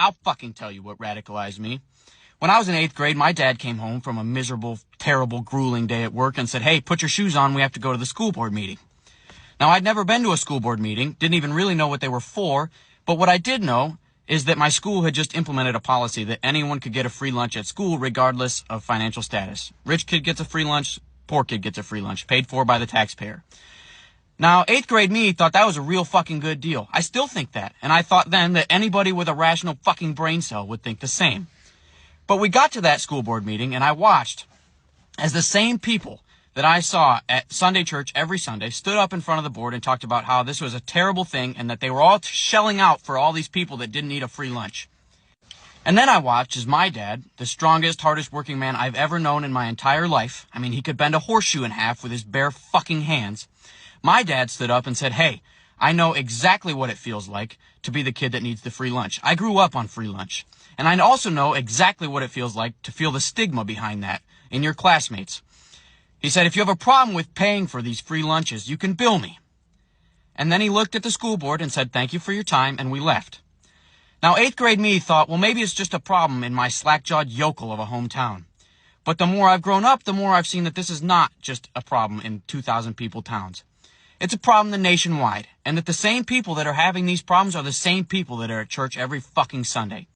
I'll fucking tell you what radicalized me. When I was in 8th grade, my dad came home from a miserable, terrible, grueling day at work and said, "Hey, put your shoes on, we have to go to the school board meeting." Now, I'd never been to a school board meeting, didn't even really know what they were for, but what I did know is that my school had just implemented a policy that anyone could get a free lunch at school regardless of financial status. Rich kid gets a free lunch, poor kid gets a free lunch, paid for by the taxpayer. Now, 8th grade me thought that was a real fucking good deal. I still think that, and I thought then that anybody with a rational fucking brain cell would think the same. But we got to that school board meeting, and I watched as the same people that I saw at Sunday church every Sunday stood up in front of the board and talked about how this was a terrible thing and that they were all shelling out for all these people that didn't need a free lunch. And then I watched as my dad, the strongest, hardest working man I've ever known in my entire life, I mean, he could bend a horseshoe in half with his bare fucking hands, my dad stood up and said, "Hey, I know exactly what it feels like to be the kid that needs the free lunch. I grew up on free lunch. And I also know exactly what it feels like to feel the stigma behind that in your classmates." He said, "If you have a problem with paying for these free lunches, you can bill me." And then he looked at the school board and said, "Thank you for your time," and we left. Now, 8th grade me thought, well, maybe it's just a problem in my slack-jawed yokel of a hometown. But the more I've grown up, the more I've seen that this is not just a problem in 2,000 people towns. It's a problem nationwide, and that the same people that are having these problems are the same people that are at church every fucking Sunday.